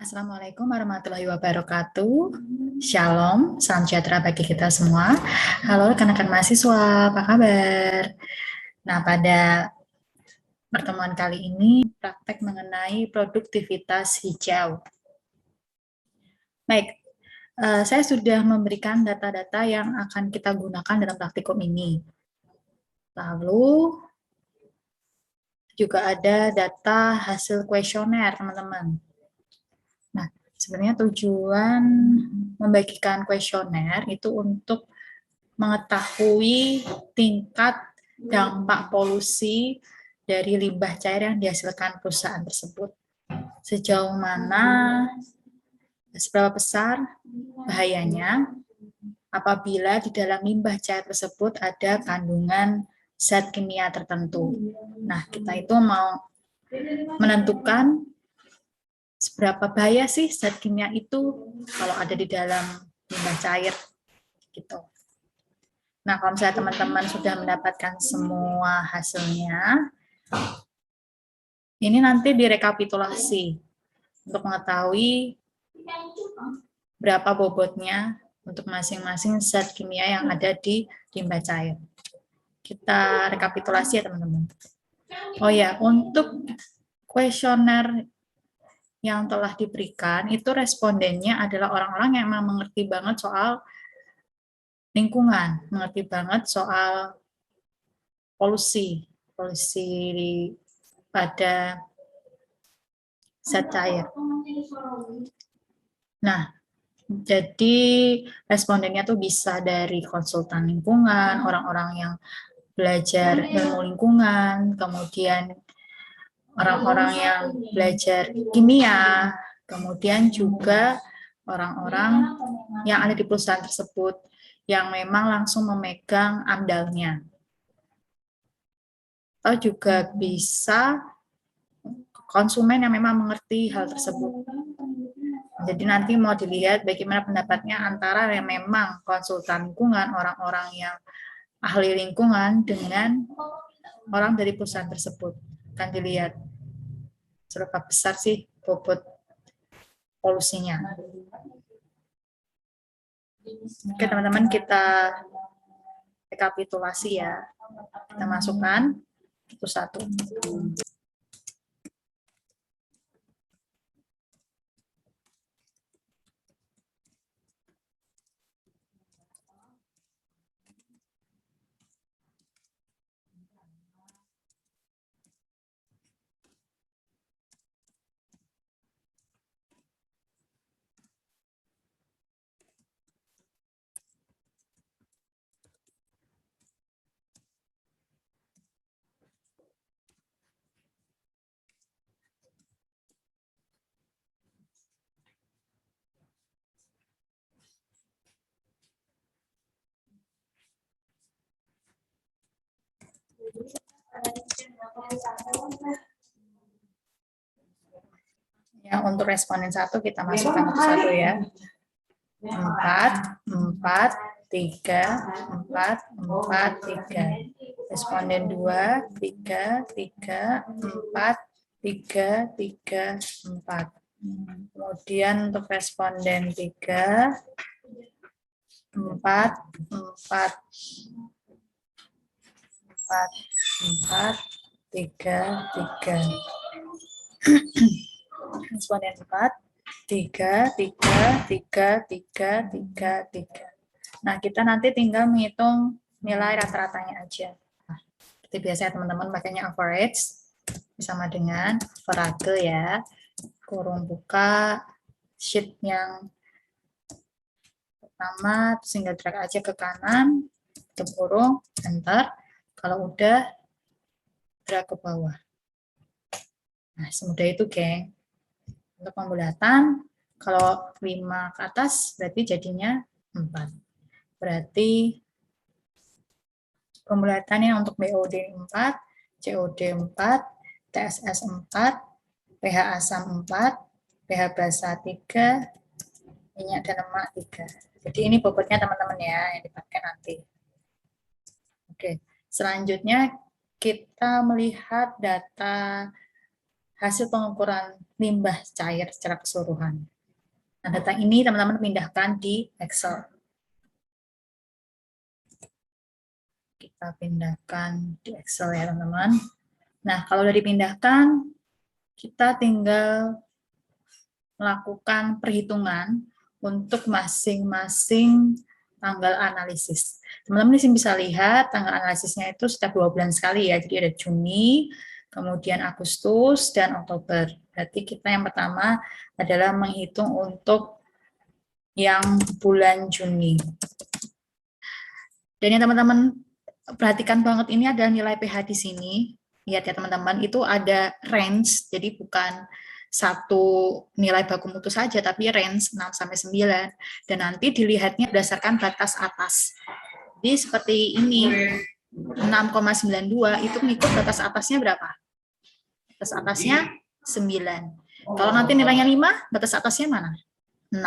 Assalamualaikum warahmatullahi wabarakatuh. Shalom, salam sejahtera bagi kita semua. Halo rekan-rekan mahasiswa, apa kabar? Nah, pada pertemuan kali ini praktek mengenai produktivitas hijau. Baik, saya sudah memberikan data-data yang akan kita gunakan dalam praktikum ini. Lalu juga ada data hasil kuesioner, teman-teman. Nah, sebenarnya tujuan membagikan kuesioner itu untuk mengetahui tingkat dampak polusi dari limbah cair yang dihasilkan perusahaan tersebut. Sejauh mana, seberapa besar bahayanya apabila di dalam limbah cair tersebut ada kandungan zat kimia tertentu. Nah, kita itu mau menentukan seberapa bahaya sih zat kimia itu kalau ada di dalam limbah cair gitu. Nah, kalau misalnya teman-teman sudah mendapatkan semua hasilnya, ini nanti direkapitulasi untuk mengetahui berapa bobotnya untuk masing-masing zat kimia yang ada di limbah cair. Kita rekapitulasi ya teman-teman. Oh ya, untuk kuesioner yang telah diberikan, itu respondennya adalah orang-orang yang memang mengerti banget soal lingkungan, mengerti banget soal polusi pada zat cair. Nah, jadi respondennya tuh bisa dari konsultan lingkungan, orang-orang yang belajar ilmu lingkungan, kemudian orang-orang yang belajar kimia, kemudian juga orang-orang yang ada di perusahaan tersebut yang memang langsung memegang amdalnya. Atau juga bisa konsumen yang memang mengerti hal tersebut. Jadi nanti mau dilihat bagaimana pendapatnya antara yang memang konsultan lingkungan, orang-orang yang ahli lingkungan dengan orang dari perusahaan tersebut. Akan dilihat seberapa besar sih bobot polusinya. Oke teman-teman, kita rekapitulasi ya. Kita masukkan satu-satu. Ya, untuk responden 1 kita masukkan satu ya. 4, 4, 3, 4, 4, 3. Responden 2, 3, 3, 4, 3, 3, 4. Kemudian untuk responden 3, 4, 4, 4, 4, 3, 3. Responden 4, 3, 3, 3, 3, 3, 3. Nah, kita nanti tinggal menghitung nilai rata-ratanya aja. Nah, seperti biasa teman-teman pakainya average sama dengan average ya. Kurung buka sheet yang pertama, terus tinggal drag aja ke kanan, tutup kurung, enter. Kalau udah, drag ke bawah. Nah, semudah itu, geng. Untuk pembulatan, kalau 5 ke atas berarti jadinya 4. Berarti pembulatannya untuk BOD 4, COD 4, TSS 4, pH asam 4, pH basa 3, minyak dan lemak 3. Jadi ini bobotnya teman-teman ya yang dipakai nanti. Oke, selanjutnya kita melihat data hasil pengukuran limbah cair secara keseluruhan. Nah, data ini teman-teman pindahkan di Excel. Kita pindahkan di Excel ya teman-teman. Nah, kalau sudah dipindahkan, kita tinggal melakukan perhitungan untuk masing-masing tanggal analisis. Teman-teman di sini bisa lihat tanggal analisisnya itu setiap 2 bulan sekali ya. Jadi ada Juni, kemudian Agustus, dan Oktober. Berarti kita yang pertama adalah menghitung untuk yang bulan Juni. Dan yang teman-teman perhatikan banget ini adalah nilai pH di sini. Lihat ya teman-teman, itu ada range, jadi bukan satu nilai baku mutu saja, tapi range 6-9. Dan nanti dilihatnya berdasarkan batas atas. Jadi seperti ini, 6,92 itu mengikut batas atasnya berapa? Batas atasnya 9. Kalau nanti nilainya 5, batas atasnya mana? 6.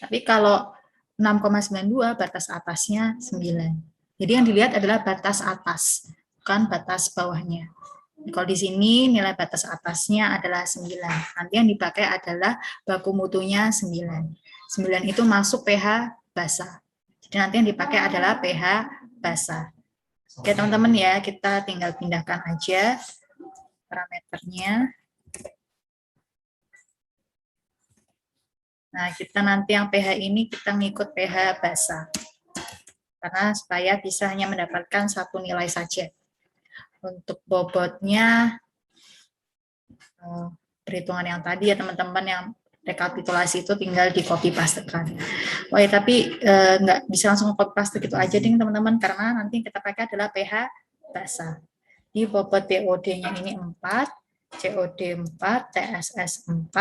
Tapi kalau 6,92 batas atasnya 9. Jadi yang dilihat adalah batas atas, bukan batas bawahnya. Kalau di sini nilai batas atasnya adalah 9. Nanti yang dipakai adalah baku mutunya 9. 9 itu masuk pH basah. Jadi nanti yang dipakai adalah pH basah. Oke teman-teman ya, kita tinggal pindahkan aja parameternya. Nah, kita nanti yang pH ini kita ngikut pH basah. Karena supaya bisa hanya mendapatkan satu nilai saja. Untuk bobotnya, perhitungan yang tadi ya teman-teman yang rekapitulasi itu tinggal di copy pastekan. Oh ya, tapi nggak bisa langsung copy paste gitu aja ding teman-teman, karena nanti kita pakai adalah pH basah. Di bobot BOD-nya ini 4, COD 4, TSS 4,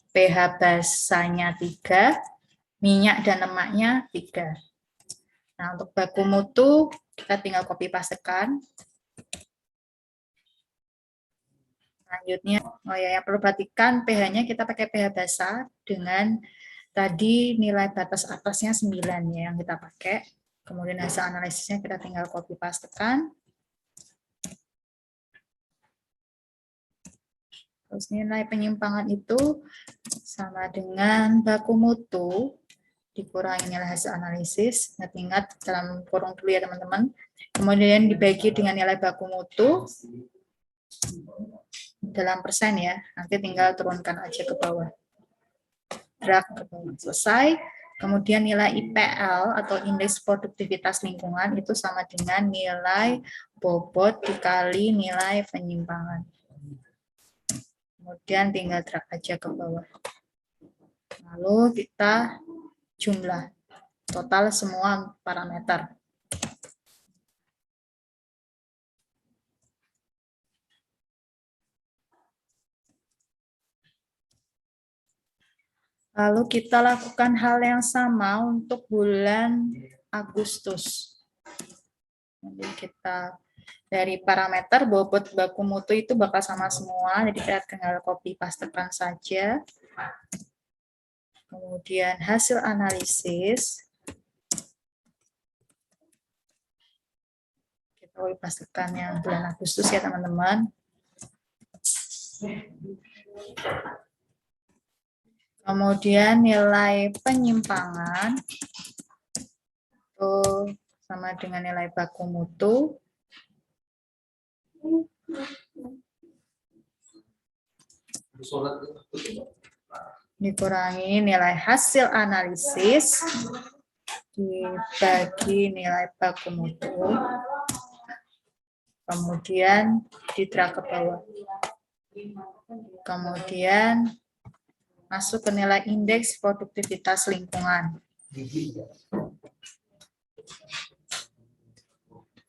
pH basahnya 3, minyak dan lemaknya 3. Nah, untuk baku mutu kita tinggal copy pastekan. Selanjutnya, oh ya, yang perlu perhatikan pH-nya kita pakai pH basah dengan tadi nilai batas atasnya 9 ya yang kita pakai. Kemudian hasil analisisnya kita tinggal copy pastekan. Terus nilai penyimpangan itu sama dengan baku mutu dikurangi nilai hasil analisis. Ingat dalam kurung dulu ya teman-teman. Kemudian dibagi dengan nilai baku mutu dalam persen ya, nanti tinggal turunkan aja ke bawah, drag ke bawah, selesai. Kemudian nilai IPL atau indeks produktivitas lingkungan itu sama dengan nilai bobot dikali nilai penyimpangan. Kemudian tinggal drag aja ke bawah. Lalu kita jumlah total semua parameter. Lalu kita lakukan hal yang sama untuk bulan Agustus. Jadi kita dari parameter bobot baku mutu itu bakal sama semua, jadi kita tinggal copy pastekan saja. Kemudian hasil analisis. Kita copy pastekan yang bulan Agustus ya teman-teman. Kemudian nilai penyimpangan itu sama dengan nilai baku mutu. Dikurangi nilai hasil analisis dibagi nilai baku mutu. Kemudian di-drag ke bawah. Kemudian masuk ke nilai indeks produktivitas lingkungan.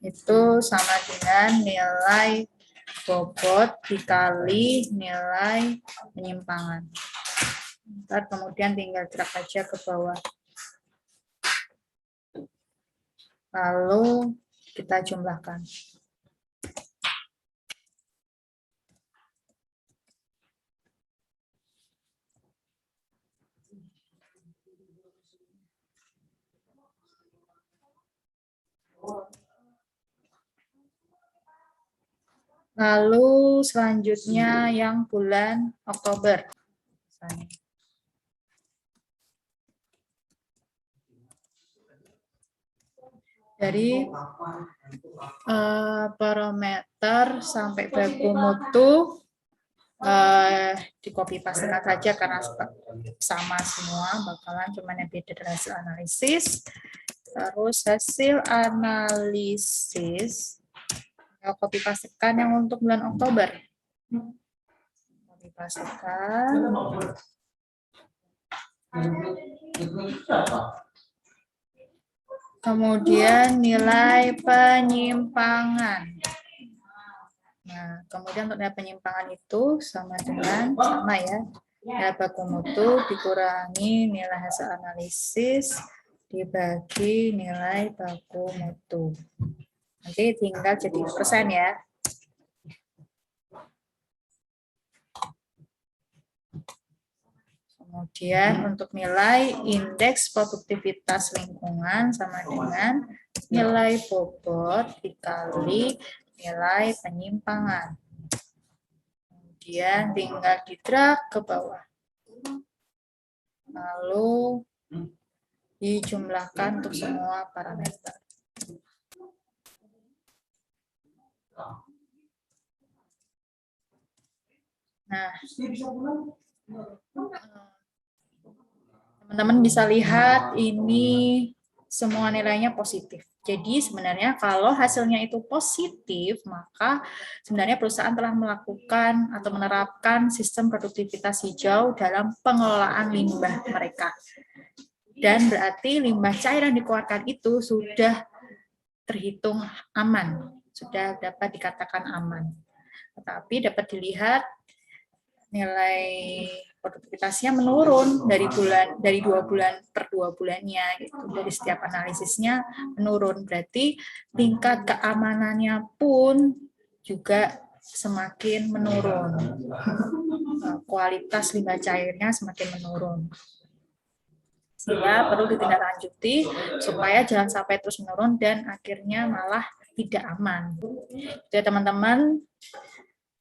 Itu sama dengan nilai bobot dikali nilai penyimpangan. Ntar kemudian tinggal drag aja ke bawah. Lalu kita jumlahkan. Lalu selanjutnya yang bulan Oktober. Dari parameter sampai baku mutu di copy pastekan saja karena sama semua, bakalan cuman yang beda dari hasil analisis. Terus hasil analisis copy pastekan yang untuk bulan Oktober. Copy pastekan. Kemudian nilai penyimpangan. Nah, kemudian untuk nilai penyimpangan itu sama ya, nilai baku mutu dikurangi nilai hasil analisis dibagi nilai baku mutu. Nanti tinggal jadi persen ya. Kemudian untuk nilai indeks produktivitas lingkungan sama dengan nilai bobot dikali nilai penyimpangan. Kemudian tinggal di-drag ke bawah. Lalu dijumlahkan untuk semua parameter. Nah, teman-teman bisa lihat ini semua nilainya positif. Jadi sebenarnya kalau hasilnya itu positif, maka sebenarnya perusahaan telah melakukan atau menerapkan sistem produktivitas hijau dalam pengelolaan limbah mereka. Dan berarti limbah cair yang dikeluarkan itu sudah terhitung aman, sudah dapat dikatakan aman. Tetapi dapat dilihat nilai produktivitasnya menurun dari 2 bulan per 2 bulannya gitu. Dari setiap analisisnya menurun, berarti tingkat keamanannya pun juga semakin menurun. Kualitas limbah cairnya semakin menurun. Sehingga perlu ditindaklanjuti supaya jangan sampai terus menurun dan akhirnya malah tidak aman. Jadi teman-teman,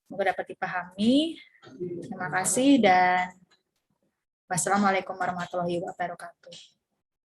semoga dapat dipahami. Terima kasih dan wassalamualaikum warahmatullahi wabarakatuh.